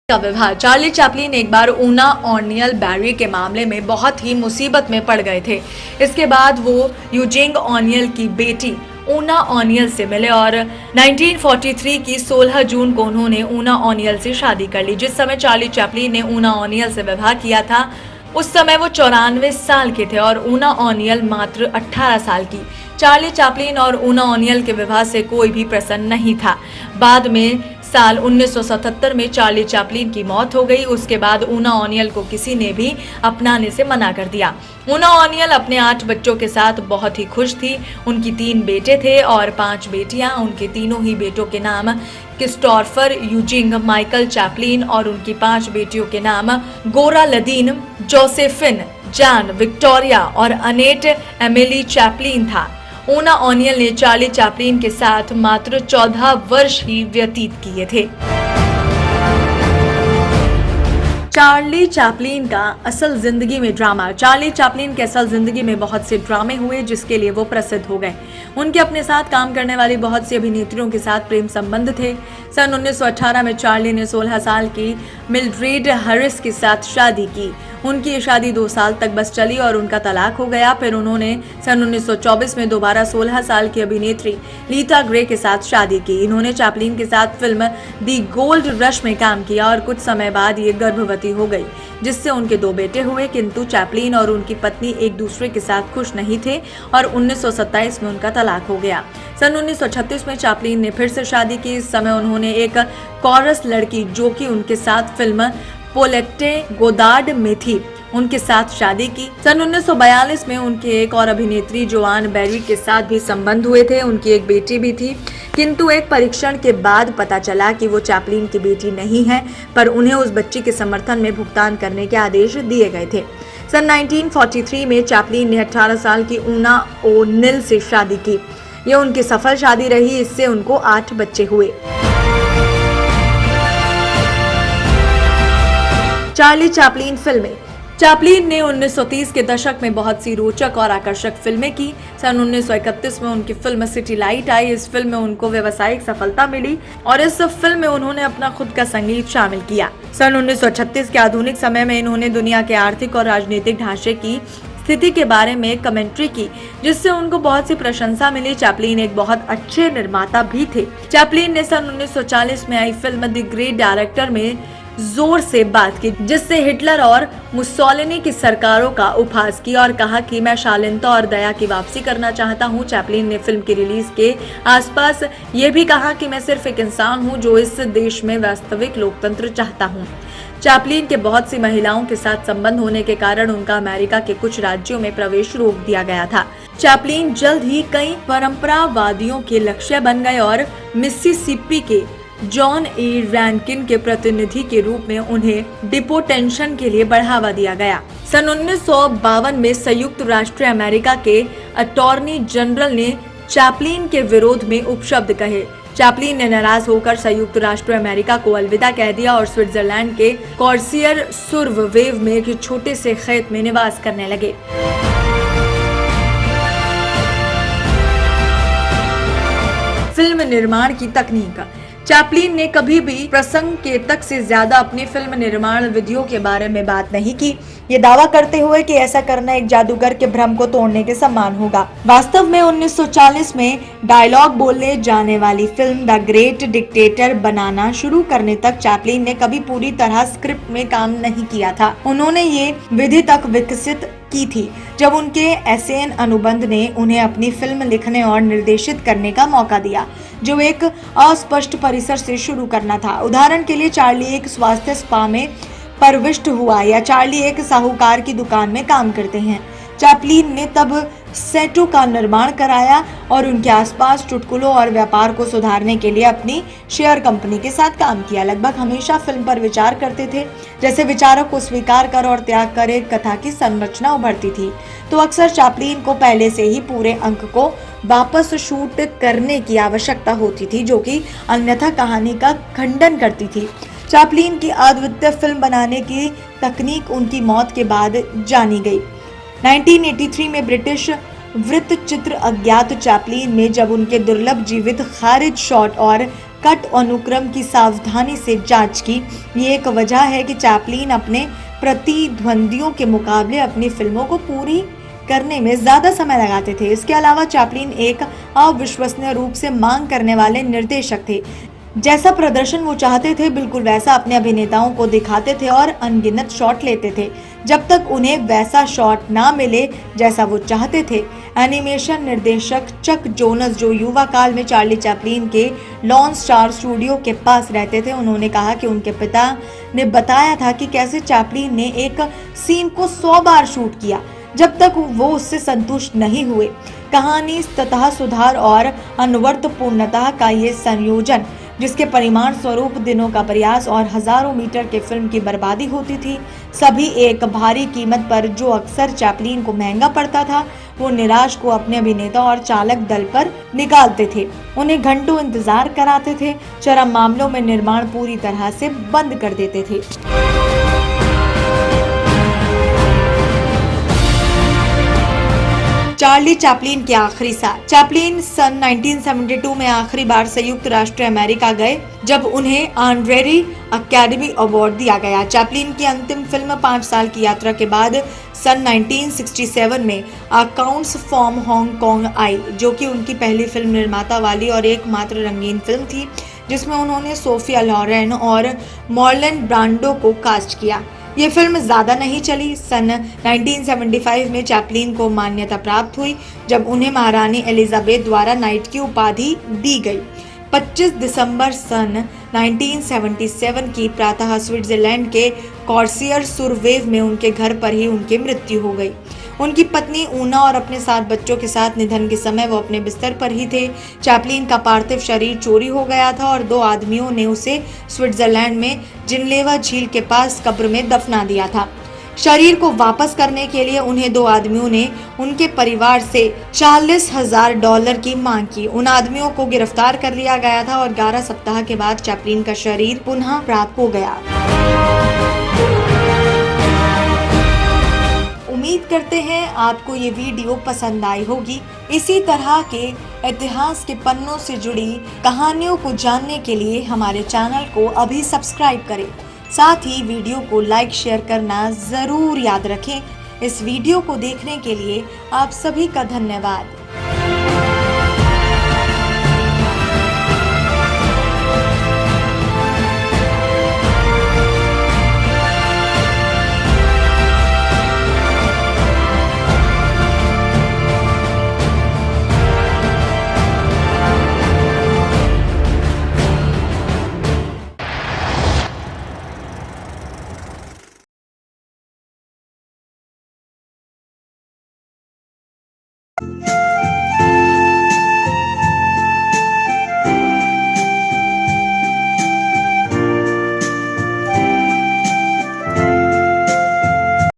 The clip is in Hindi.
का विवाह। चार्ली चैपलिन एक बार ऊना ऑनियल बैरी के मामले में बहुत ही मुसीबत में पड़ गए थे। इसके बाद वो यूजिंग ऑनियल की बेटी ऊना ऑनियल से मिले और 1943 की 16 जून को उन्होंने ऊना ऑनियल से शादी कर ली। जिस समय चार्ली चैपलिन ने ऊना ऑनियल से विवाह किया था उस समय वो 94 साल के थे और ऊना ऑनियल मात्र 18 साल की। चार्ली चैपलिन और ऊना ऑनियल के विवाह से कोई भी प्रसन्न नहीं था। बाद में साल 1977 में चार्ली चैपलिन की मौत हो गई। उसके बाद ऊना ऑनियल को किसी ने भी अपनाने से मना कर दिया। ऊना ऑनियल अपने 8 बच्चों के साथ बहुत ही खुश थी। उनकी 3 बेटे थे और 5 बेटियां। उनके तीनों ही बेटों के नाम क्रिस्टोफर, यूजिंग, माइकल चैपलिन और उनकी 5 बेटियों के नाम गोरा लदीन, जोसेफिन, जॉन, विक्टोरिया और अनेट एमिली चैपलिन था। ऊना ऑनियल ने चार्ली चैपलिन के साथ मात्र 14 वर्ष ही व्यतीत किए थे। चार्ली चैपलिन का असल जिंदगी में ड्रामा। चार्ली चैपलिन के असल जिंदगी में बहुत से ड्रामे हुए जिसके लिए वो प्रसिद्ध हो गए। उनके अपने साथ काम करने वाली बहुत सी अभिनेत्रियों के साथ प्रेम संबंध थे। सन 1918 में चार्ली ने 16 साल की मिल्ड्रेड हैरिस के साथ शादी की। उनकी ये शादी 2 साल तक बस चली और उनका तलाक हो गया। फिर उन्होंने सन 1924 में दोबारा 16 साल की अभिनेत्री लीता ग्रे के साथ शादी की। इन्होंने चैपलिन के साथ फिल्म दी गोल्ड रश में काम किया और कुछ समय बाद ये गर्भवती हो गई, जिससे उनके 2 बेटे हुए। किंतु चैपलिन और उनकी पत्नी एक दूसरे के साथ खुश नहीं थे और 1927 में उनका तलाक हो गया। सन 1936 में चैपलिन ने फिर से शादी की। इस समय उन्होंने एक कोरस लड़की जो कि उनके साथ फिल्म पोलेट्टे गोदार्ड में थी, उनके साथ शादी की। सन 1942 में उनके एक और अभिनेत्री जोआन बेरी के साथ भी संबंध हुए थे। उनकी एक बेटी भी थी, किंतु एक परीक्षण के बाद पता चला कि वो चैपलिन की बेटी नहीं है, पर उन्हें उस बच्ची के समर्थन में भुगतान करने के आदेश दिए गए थे। सन 1943 में चैपलिन ने 18 साल की ऊना ओनिल से शादी की। ये उनकी सफल शादी रही। इससे उनको 8 बच्चे हुए। चार्ली चैपलिन फिल्में। चैपलिन ने 1930 के दशक में बहुत सी रोचक और आकर्षक फिल्में की। सन 1931 में उनकी फिल्म सिटी लाइट आई। इस फिल्म में उनको व्यावसायिक सफलता मिली और इस फिल्म में उन्होंने अपना खुद का संगीत शामिल किया। सन 1936 के आधुनिक समय में इन्होंने दुनिया के आर्थिक और राजनीतिक ढांचे की स्थिति के बारे में कमेंट्री की, जिससे उनको बहुत सी प्रशंसा मिली। चैपलिन एक बहुत अच्छे निर्माता भी थे। चैपलिन ने सन 1940 में आई फिल्म द ग्रेट डायरेक्टर में जोर से बात की, जिससे हिटलर और मुसोलिनी की सरकारों का उपहास किया और कहा कि मैं शालीनता और दया की वापसी करना चाहता हूं। चैपलिन ने फिल्म की रिलीज के आसपास ये भी कहा कि मैं सिर्फ एक इंसान हूं जो इस देश में वास्तविक लोकतंत्र चाहता हूं। चैपलिन के बहुत सी महिलाओं के साथ संबंध होने के कारण उनका अमेरिका के कुछ राज्यों में प्रवेश रोक दिया गया था। चैपलिन जल्द ही कई परंपरावादियों के लक्ष्य बन गए और मिसिसिपी के जॉन ए रैनकिन के प्रतिनिधि के रूप में उन्हें डिपोटेंशन के लिए बढ़ावा दिया गया। सन 1952 में संयुक्त राष्ट्र अमेरिका के अटॉर्नी जनरल ने चैपलिन के विरोध में उपशब्द कहे। चैपलिन ने नाराज होकर संयुक्त राष्ट्र अमेरिका को अलविदा कह दिया और स्विट्जरलैंड के कॉर्सियर सुर्वेव में एक छोटे से खेत में निवास करने लगे। फिल्म निर्माण की तकनीक। चैपलिन ने कभी भी प्रसंकेतक से ज्यादा अपनी फिल्म निर्माण विधियों के बारे में बात नहीं की, ये दावा करते हुए कि ऐसा करना एक जादूगर के भ्रम को तोड़ने के समान होगा। वास्तव में 1940 में डायलॉग बोलने जाने वाली फिल्म द ग्रेट डिक्टेटर बनाना शुरू करने तक चैपलिन ने कभी पूरी तरह स्क्रिप्ट में काम नहीं किया था। उन्होंने ये विधि तक विकसित की थी जब उनके एसएन अनुबंध ने उन्हें अपनी फिल्म लिखने और निर्देशित करने का मौका दिया, जो एक अस्पष्ट परिसर से शुरू करना था। उदाहरण के लिए चार्ली एक स्वास्थ्य स्पा में प्रविष्ट हुआ या चार्ली एक साहूकार की दुकान में काम करते हैं। चैपलिन ने तब सेटों का निर्माण कराया और उनके आसपास चुटकुलों और व्यापार को सुधारने के लिए अपनी शेयर कंपनी के साथ काम किया। लगभग हमेशा फिल्म पर विचार करते थे, जैसे विचारों को स्वीकार कर और त्याग कर एक कथा की संरचना उभरती थी, तो अक्सर चैपलिन को पहले से ही पूरे अंक को वापस शूट करने की आवश्यकता होती थी, जो कि अन्यथा कहानी का खंडन करती थी। चैपलिन की अद्वितीय फिल्म बनाने की तकनीक उनकी मौत के बाद जानी गई। 1983 में ब्रिटिश वृत्तचित्र अज्ञात चैपलिन में जब उनके दुर्लभ जीवित खारिज शॉट और कट अनुक्रम की सावधानी से जांच की। ये एक वजह है कि चैपलिन अपने प्रतिद्वंदियों के मुकाबले अपनी फिल्मों को पूरी करने में ज्यादा समय लगाते थे। इसके अलावा चैपलिन एक अविश्वसनीय रूप से मांग करने वाले निर्देशक थे। जैसा प्रदर्शन वो चाहते थे बिल्कुल वैसा अपने अभिनेताओं को दिखाते थे और अनगिनत शॉट लेते थे जब तक उन्हें वैसा शॉट ना मिले जैसा वो चाहते थे। एनिमेशन निर्देशक चक जोनस, जो युवा काल में चार्ली चैपलिन के लॉन स्टार स्टूडियो के पास रहते थे, उन्होंने कहा कि उनके पिता ने बताया था कि कैसे चैपलिन ने एक सीन को 100 बार शूट किया जब तक वो उससे संतुष्ट नहीं हुए। कहानी तथा सुधार और अनुवर्तपूर्णता का ये संयोजन, जिसके परिमाण स्वरूप दिनों का प्रयास और हजारों मीटर के फिल्म की बर्बादी होती थी, सभी एक भारी कीमत पर जो अक्सर चैपलिन को महंगा पड़ता था, वो निराश को अपने अभिनेता और चालक दल पर निकालते थे। उन्हें घंटों इंतजार कराते थे, चरम मामलों में निर्माण पूरी तरह से बंद कर देते थे। चार्ली चैपलिन के आखिरी साल। चैपलिन सन 1972 में आखिरी बार संयुक्त राष्ट्र अमेरिका गए जब उन्हें ऑनरेरी अकेडमी अवार्ड दिया गया। चैपलिन की अंतिम फिल्म 5 साल की यात्रा के बाद सन 1967 में अकाउंट्स फ्रॉम हांगकांग आई, जो कि उनकी पहली फिल्म निर्माता वाली और एकमात्र रंगीन फिल्म थी जिसमें उन्होंने सोफिया लॉरेन और मार्लन ब्रांडो को कास्ट किया। ये फिल्म ज्यादा नहीं चली। सन 1975 में चैपलिन को मान्यता प्राप्त हुई जब उन्हें महारानी एलिजाबेथ द्वारा नाइट की उपाधि दी गई। 25 दिसंबर सन 1977 की प्रातः स्विट्जरलैंड के कॉर्सियर सुरवेव में उनके घर पर ही उनकी मृत्यु हो गई। उनकी पत्नी ऊना और अपने 7 बच्चों के साथ निधन के समय वो अपने बिस्तर पर ही थे। चैपलिन का पार्थिव शरीर चोरी हो गया था और 2 आदमियों ने उसे स्विट्जरलैंड में जिनलेवा झील के पास कब्र में दफना दिया था। शरीर को वापस करने के लिए उन्हें 2 आदमियों ने उनके परिवार से $40,000 की मांग की। उन आदमियों को गिरफ्तार कर लिया गया था और 11 सप्ताह के बाद चैपलिन का शरीर पुनः प्राप्त हो गया। उम्मीद करते हैं आपको ये वीडियो पसंद आई होगी। इसी तरह के इतिहास के पन्नों से जुड़ी कहानियों को जानने के लिए हमारे चैनल को अभी सब्सक्राइब करें। साथ ही वीडियो को लाइक शेयर करना जरूर याद रखें। इस वीडियो को देखने के लिए आप सभी का धन्यवाद।